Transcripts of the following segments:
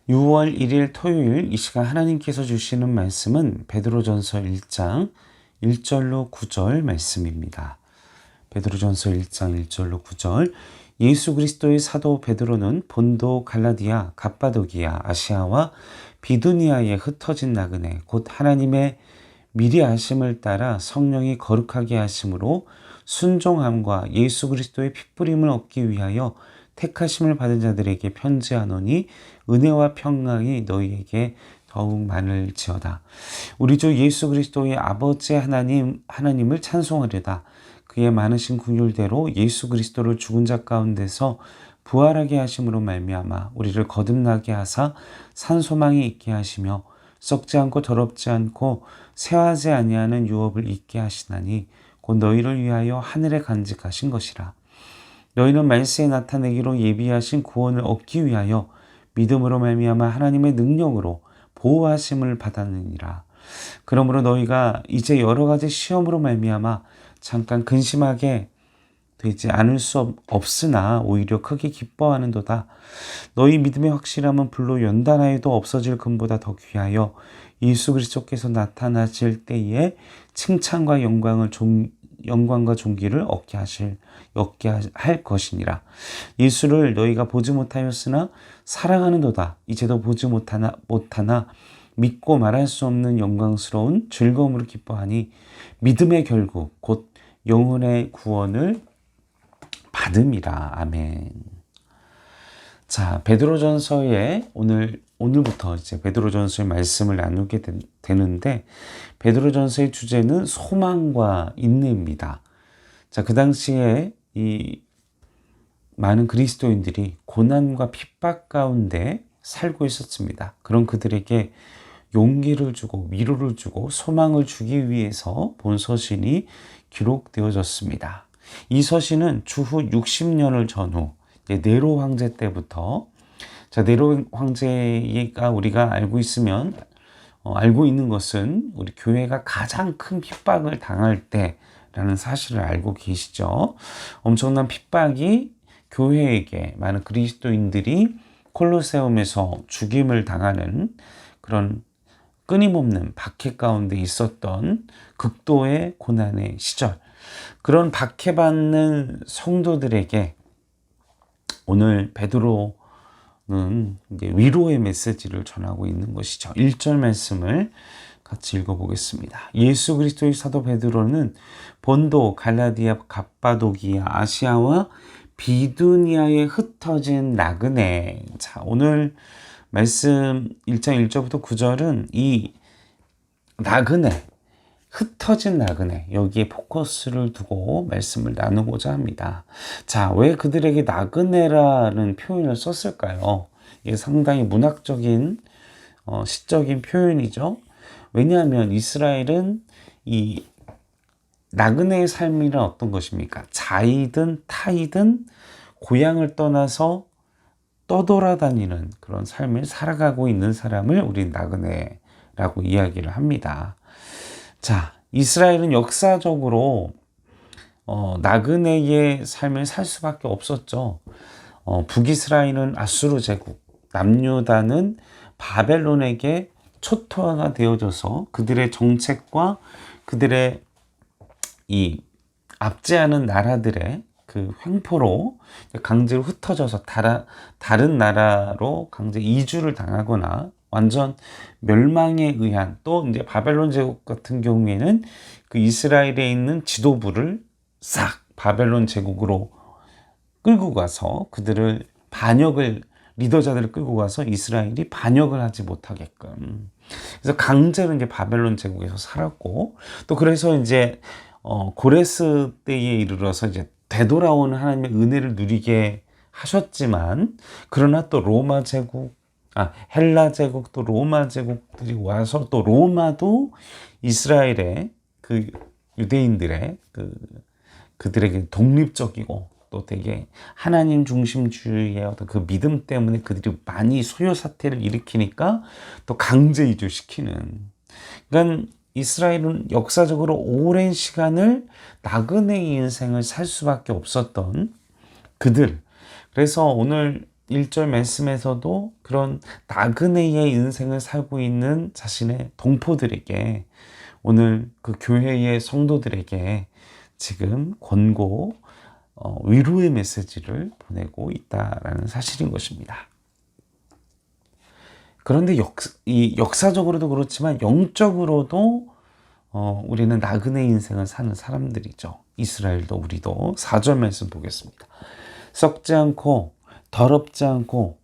6월 1일 토요일 이 시간 하나님께서 주시는 말씀은 베드로전서 1장 1절로 9절 말씀입니다. 베드로전서 1장 1절로 9절. 예수 그리스도의 사도 베드로는 본도, 갈라디아, 갑바도기아, 아시아와 비두니아에 흩어진 나그네 곧 하나님의 미리 하심을 따라 성령이 거룩하게 하심으로 순종함과 예수 그리스도의 핏부림을 얻기 위하여 택하심을 받은 자들에게 편지하노니 은혜와 평강이 너희에게 더욱 많을지어다. 우리 주 예수 그리스도의 아버지 하나님을 찬송하려다. 그의 많으신 긍휼대로 예수 그리스도를 죽은 자 가운데서 부활하게 하심으로 말미암아 우리를 거듭나게 하사 산 소망이 있게 하시며 썩지 않고 더럽지 않고 쇠하지 아니하는 유업을 있게 하시나니 곧 너희를 위하여 하늘에 간직하신 것이라. 너희는 말세에 나타내기로 예비하신 구원을 얻기 위하여 믿음으로 말미암아 하나님의 능력으로 보호하심을 받았느니라. 그러므로 너희가 이제 여러 가지 시험으로 말미암아 잠깐 근심하게 되지 않을 수 없으나 오히려 크게 기뻐하는도다. 너희 믿음의 확실함은 불로 연단하여도 없어질 금보다 더 귀하여 예수 그리스도께서 나타나실 때에 칭찬과 영광과 존귀를 얻게 할 것이니라. 예수를 너희가 보지 못하였으나 사랑하는도다. 이제도 보지 못하나 믿고 말할 수 없는 영광스러운 즐거움으로 기뻐하니 믿음의 결국 곧 영혼의 구원을 받음이라. 아멘. 자, 베드로전서의 오늘부터 이제 베드로전서의 말씀을 나누게 되는데, 베드로전서의 주제는 소망과 인내입니다. 자, 그 당시에 이 많은 그리스도인들이 고난과 핍박 가운데 살고 있었습니다. 그런 그들에게 용기를 주고 위로를 주고 소망을 주기 위해서 본 서신이 기록되어졌습니다. 이 서신은 주후 60년을 전후 네로 황제 때부터, 자, 네로 황제가 우리가 알고 있는 것은 우리 교회가 가장 큰 핍박을 당할 때라는 사실을 알고 계시죠. 엄청난 핍박이 교회에게 많은 그리스도인들이 콜로세움에서 죽임을 당하는 그런 끊임없는 박해 가운데 있었던 극도의 고난의 시절, 그런 박해받는 성도들에게 오늘 베드로는 이제 위로의 메시지를 전하고 있는 것이죠. 1절 말씀을 같이 읽어보겠습니다. 예수 그리스도의 사도 베드로는 본도, 갈라디아, 갑바도기아, 아시아와 비두니아에 흩어진 나그네. 자, 오늘 말씀 1장 1절부터 9절은 이 나그네, 흩어진 나그네, 여기에 포커스를 두고 말씀을 나누고자 합니다. 자, 왜 그들에게 나그네라는 표현을 썼을까요? 이게 상당히 문학적인 시적인 표현이죠. 왜냐하면 이스라엘은 이 나그네의 삶이란 어떤 것입니까? 자이든 타이든 고향을 떠나서 떠돌아다니는 그런 삶을 살아가고 있는 사람을 우리 나그네라고 이야기를 합니다. 자, 이스라엘은 역사적으로 나그네의 삶을 살 수밖에 없었죠. 북이스라엘은 아수르 제국, 남유다는 바벨론에게 초토화가 되어져서 그들의 정책과 그들의 이 압제하는 나라들의 그 횡포로 강제로 흩어져서 다른 나라로 강제 이주를 당하거나 완전 멸망에 의한, 또 이제 바벨론 제국 같은 경우에는 그 이스라엘에 있는 지도부를 싹 바벨론 제국으로 끌고 가서 그들을 리더자들을 끌고 가서 이스라엘이 반역을 하지 못하게끔, 그래서 강제로 이제 바벨론 제국에서 살았고, 또 그래서 이제 고레스 때에 이르러서 이제 되돌아오는 하나님의 은혜를 누리게 하셨지만, 그러나 또 헬라 제국, 또 로마 제국들이 와서 또 로마도 이스라엘의 그 유대인들의 그들에게 독립적이고 또 되게 하나님 중심주의의 어떤 그 믿음 때문에 그들이 많이 소요 사태를 일으키니까 또 강제 이주시키는. 그러니까 이스라엘은 역사적으로 오랜 시간을 나그네의 인생을 살 수밖에 없었던 그들. 그래서 오늘 1절 말씀에서도 그런 나그네의 인생을 살고 있는 자신의 동포들에게, 오늘 그 교회의 성도들에게 지금 권고, 위로의 메시지를 보내고 있다라는 사실인 것입니다. 그런데 역사적으로도 그렇지만 영적으로도 우리는 나그네 인생을 사는 사람들이죠. 이스라엘도 우리도. 4절 말씀 보겠습니다. 썩지 않고 더럽지 않고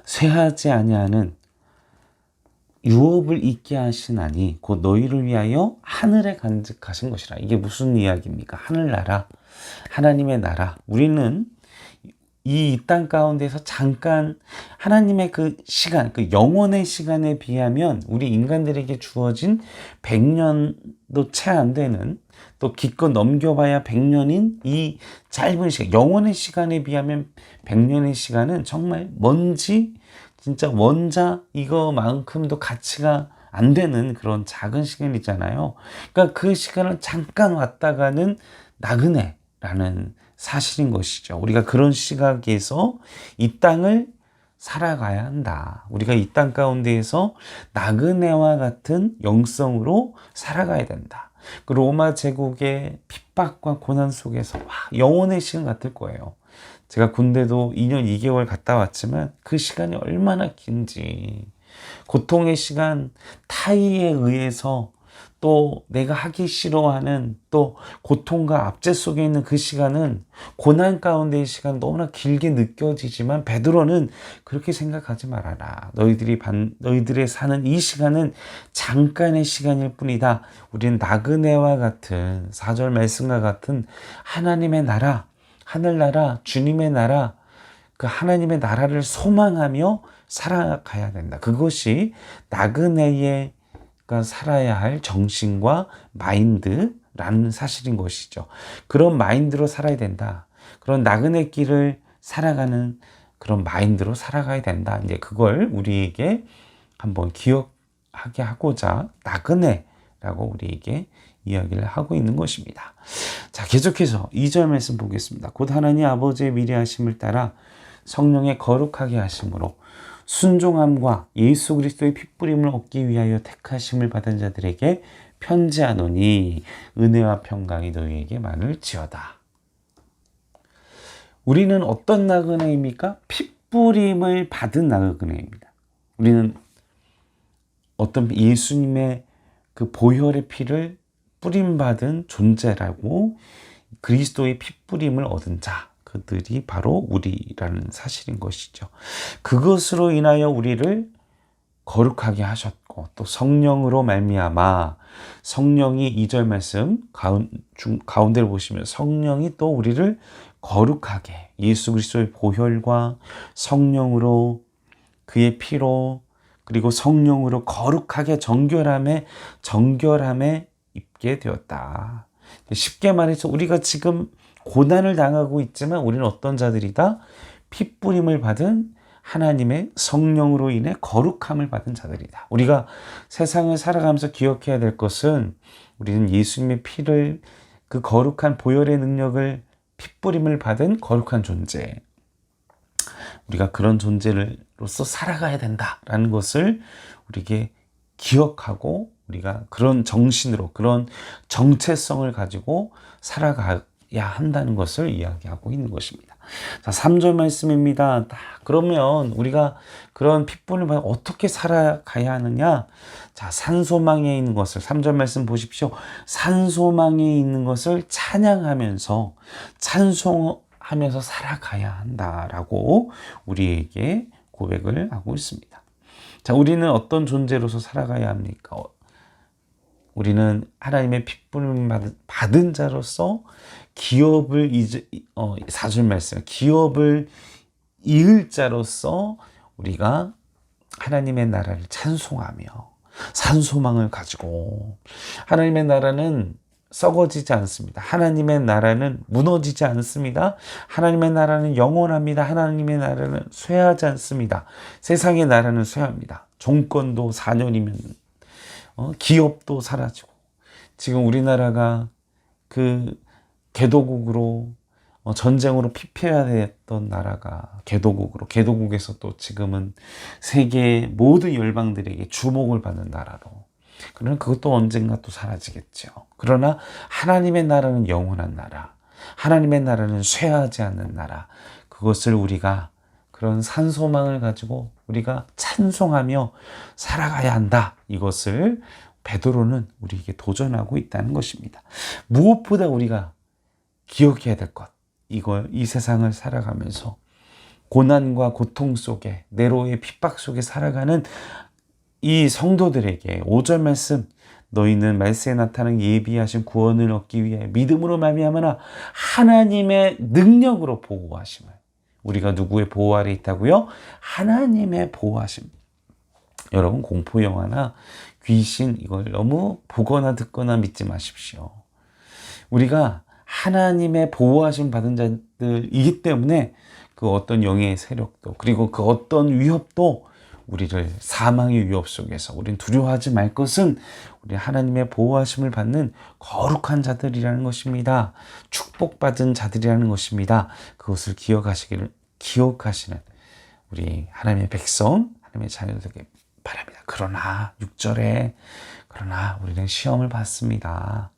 쇠하지 아니하는 유업을 있게 하시나니 곧 너희를 위하여 하늘에 간직하신 것이라. 이게 무슨 이야기입니까? 하늘나라, 하나님의 나라. 우리는 이 땅 가운데서 잠깐 하나님의 그 시간, 그 영원의 시간에 비하면 우리 인간들에게 주어진 100년도 채 안 되는, 또 기껏 넘겨봐야 100년인 이 짧은 시간, 영원의 시간에 비하면 100년의 시간은 정말 먼지, 진짜 원자 이거만큼도 가치가 안 되는 그런 작은 시간이잖아요. 그러니까 그 시간을 잠깐 왔다가는 나그네라는 사실인 것이죠. 우리가 그런 시각에서 이 땅을 살아가야 한다. 우리가 이 땅 가운데에서 나그네와 같은 영성으로 살아가야 된다. 그 로마 제국의 핍박과 고난 속에서 영원의 시간 같을 거예요. 제가 군대도 2년 2개월 갔다 왔지만 그 시간이 얼마나 긴지, 고통의 시간, 타의에 의해서 또 내가 하기 싫어하는 또 고통과 압제 속에 있는 그 시간은, 고난 가운데의 시간 너무나 길게 느껴지지만 베드로는 그렇게 생각하지 말아라. 너희들의 사는 이 시간은 잠깐의 시간일 뿐이다. 우리는 나그네와 같은 4절 말씀과 같은 하나님의 나라, 하늘나라, 주님의 나라, 그 하나님의 나라를 소망하며 살아가야 된다. 그것이 나그네의 살아야 할 정신과 마인드라는 사실인 것이죠. 그런 마인드로 살아야 된다. 그런 나그네 길을 살아가는 그런 마인드로 살아가야 된다. 이제 그걸 우리에게 한번 기억하게 하고자 나그네라고 우리에게 이야기를 하고 있는 것입니다. 자, 계속해서 2절 말씀 보겠습니다. 곧 하나님 아버지의 미래하심을 따라 성령의 거룩하게 하심으로 순종함과 예수 그리스도의 핏부림을 얻기 위하여 택하심을 받은 자들에게 편지하노니 은혜와 평강이 너희에게 많을지어다. 우리는 어떤 나그네입니까? 핏부림을 받은 나그네입니다. 우리는 어떤 예수님의 그 보혈의 피를 뿌림받은 존재라고, 그리스도의 핏부림을 얻은 자, 그들이 바로 우리라는 사실인 것이죠. 그것으로 인하여 우리를 거룩하게 하셨고, 또 성령으로 말미암아, 성령이 2절 말씀 가운데를 보시면 성령이 또 우리를 거룩하게, 예수 그리스도의 보혈과 성령으로, 그의 피로, 그리고 성령으로 거룩하게 정결함에 입게 되었다. 쉽게 말해서 우리가 지금 고난을 당하고 있지만 우리는 어떤 자들이다? 핏부림을 받은 하나님의 성령으로 인해 거룩함을 받은 자들이다. 우리가 세상을 살아가면서 기억해야 될 것은, 우리는 예수님의 피를, 그 거룩한 보혈의 능력을, 핏부림을 받은 거룩한 존재, 우리가 그런 존재로서 살아가야 된다라는 것을 우리에게 기억하고, 우리가 그런 정신으로, 그런 정체성을 가지고 살아가야 한다는 것을 이야기하고 있는 것입니다. 자, 3절 말씀입니다. 그러면 우리가 그런 핏부림을 어떻게 살아가야 하느냐? 자, 산소망에 있는 것을, 3절 말씀 보십시오. 산소망에 있는 것을 찬양하면서, 찬송하면서 살아가야 한다라고 우리에게 고백을 하고 있습니다. 자, 우리는 어떤 존재로서 살아가야 합니까? 우리는 하나님의 핏부림 받은 자로서 기업을 4절 말씀, 기업을 이을 자로서 우리가 하나님의 나라를 찬송하며 산소망을 가지고, 하나님의 나라는 썩어지지 않습니다. 하나님의 나라는 무너지지 않습니다. 하나님의 나라는 영원합니다. 하나님의 나라는 쇠하지 않습니다. 세상의 나라는 쇠합니다. 정권도 4년이면 기업도 사라지고, 지금 우리나라가 그 개도국으로 전쟁으로 피폐화됐던 나라가 개도국으로, 개도국에서 또 지금은 세계 모든 열방들에게 주목을 받는 나라로. 그러나 그것도 언젠가 또 사라지겠죠. 그러나 하나님의 나라는 영원한 나라, 하나님의 나라는 쇠하지 않는 나라, 그것을 우리가 그런 산소망을 가지고 우리가 찬송하며 살아가야 한다. 이것을 베드로는 우리에게 도전하고 있다는 것입니다. 무엇보다 우리가 기억해야 될 것, 이 세상을 살아가면서 고난과 고통 속에, 네로의 핍박 속에 살아가는 이 성도들에게 5절 말씀, 너희는 말세에 나타난 예비하신 구원을 얻기 위해 믿음으로 말미암아 하나님의 능력으로 보호하심을. 우리가 누구의 보호 아래 있다고요? 하나님의 보호하심. 여러분, 공포 영화나 귀신 이걸 너무 보거나 듣거나 믿지 마십시오. 우리가 하나님의 보호하심 받은 자들이기 때문에 그 어떤 영의 세력도, 그리고 그 어떤 위협도 우리를 사망의 위협 속에서 우리는 두려워하지 말 것은 우리 하나님의 보호하심을 받는 거룩한 자들이라는 것입니다. 축복받은 자들이라는 것입니다. 그것을 기억하시는 우리 하나님의 백성, 하나님의 자녀들에게 바랍니다. 그러나 6절에 그러나 우리는 시험을 받습니다.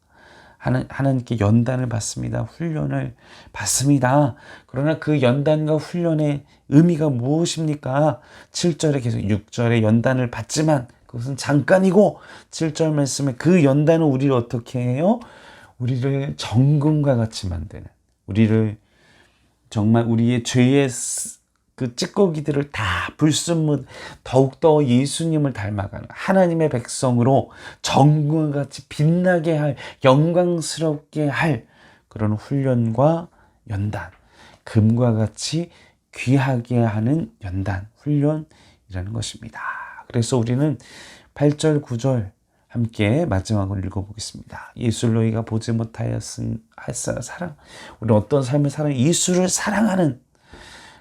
하나님께 연단을 받습니다. 훈련을 받습니다. 그러나 그 연단과 훈련의 의미가 무엇입니까? 7절에 계속 6절에 연단을 받지만 그것은 잠깐이고 7절 말씀에 그 연단은 우리를 어떻게 해요? 우리를 정금과 같이 만드는, 우리를 정말 우리의 죄의 그 찌꺼기들을 다 불순물, 더욱더 예수님을 닮아가는 하나님의 백성으로 정금과 같이 빛나게 할, 영광스럽게 할 그런 훈련과 연단, 금과 같이 귀하게 하는 연단, 훈련이라는 것입니다. 그래서 우리는 8절, 9절 함께 마지막으로 읽어보겠습니다. 예수를 너희가 보지 못하였은 사랑, 우리는 어떤 삶을 살아 예수를 사랑하는,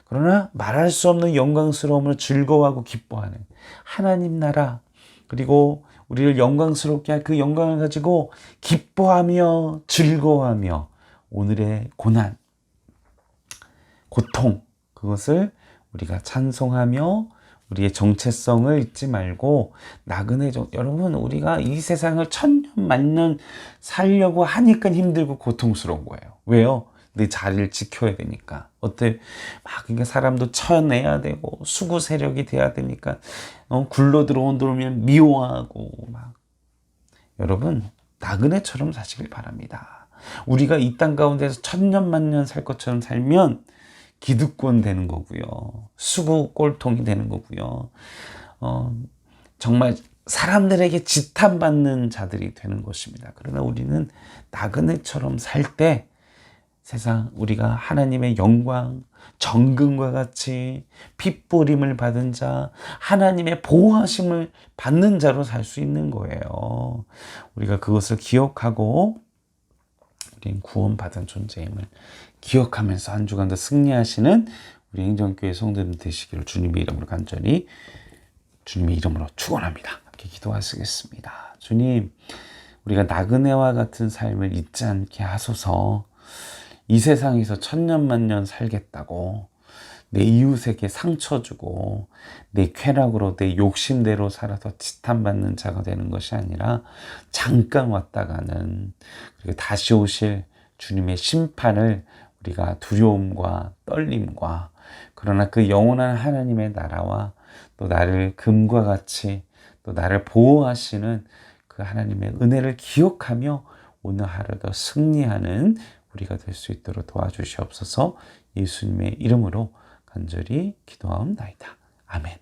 그러나 말할 수 없는 영광스러움을 즐거워하고 기뻐하는 하나님 나라, 그리고 우리를 영광스럽게 할 그 영광을 가지고 기뻐하며 즐거워하며 오늘의 고난, 고통, 그것을 우리가 찬송하며 우리의 정체성을 잊지 말고 나그네 여러분, 우리가 이 세상을 천년 만년 살려고 하니까 힘들고 고통스러운 거예요. 왜요? 내 자리를 지켜야 되니까. 그러니까 사람도 쳐내야 되고 수구 세력이 돼야 되니까 굴러 들어오면 미워하고 여러분, 나그네처럼 사시길 바랍니다. 우리가 이 땅 가운데서 천년 만년 살 것처럼 살면 기득권 되는 거고요. 수구 꼴통이 되는 거고요. 정말 사람들에게 지탄받는 자들이 되는 것입니다. 그러나 우리는 나그네처럼 살 때 세상, 우리가 하나님의 영광, 정금과 같이 핏부림을 받은 자, 하나님의 보호하심을 받는 자로 살 수 있는 거예요. 우리가 그것을 기억하고 우리는 구원받은 존재임을 기억하면서 한 주간도 승리하시는 우리 행정교회 성도들 되시기를 주님의 이름으로 간절히 주님의 이름으로 축원합니다. 함께 기도하시겠습니다. 주님, 우리가 나그네와 같은 삶을 잊지 않게 하소서. 이 세상에서 천년만년 살겠다고 내 이웃에게 상처 주고 내 쾌락으로 내 욕심대로 살아서 지탄받는 자가 되는 것이 아니라 잠깐 왔다 가는, 그리고 다시 오실 주님의 심판을 우리가 두려움과 떨림과, 그러나 그 영원한 하나님의 나라와 또 나를 금과 같이 또 나를 보호하시는 그 하나님의 은혜를 기억하며 오늘 하루도 승리하는 우리가 될 수 있도록 도와주시옵소서. 예수님의 이름으로 간절히 기도하옵나이다. 아멘.